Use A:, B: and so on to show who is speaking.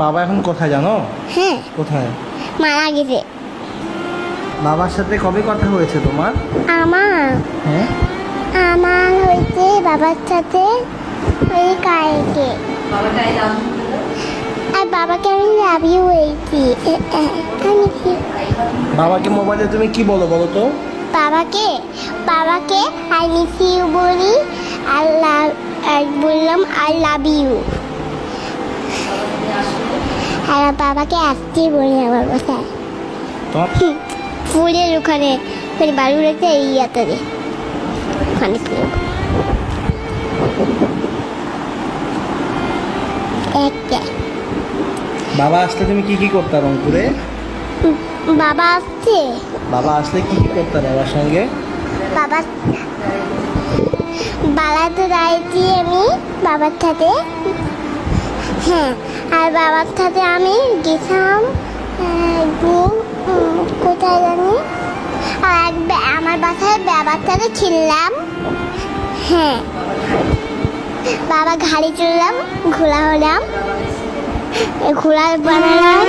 A: বাবা এখন কোথায় জানো?
B: হ্যাঁ,
A: কোথায়?
B: মারা গেছে।
A: বাবার সাথে কবে কথা হয়েছে তোমার?
B: আমার
A: হ্যাঁ,
B: আমার হয়েছে বাবার সাথে ওই কালকে। আর বাবাকে আমি লাভ ইউ হয়েছি। আমি কি
A: বাবাকে মোবাইলে তুমি কি বলো বলো তো?
B: বাবাকে বাবাকে আই মিস ইউ বলি, আর বললাম আই লাভ ইউ। আর বাবাকে আসতে বলি আমার কথা।
A: তোমার
B: ফুলের ওখানে বাড়ি উড়েছে এই ইয়াতে ওখানে একটা
A: বাবা আসলে তুমি কি কি করতে রংপুরে?
B: বাবা আসছে।
A: বাবা আসলে কি কি করতে বাবার সঙ্গে?
B: বাবা বালাতে যাইছি আমি বাবার সাথে। হ্যাঁ, আর বাবার সাথে আমি গেছিলাম একদিন কোথায় জানি, আর আমার বাসায় বাবার সাথে খেললাম। হ্যাঁ, বাবা গাড়ি চললাম, ঘোড়া হলাম, ঘোড়া বানালাম।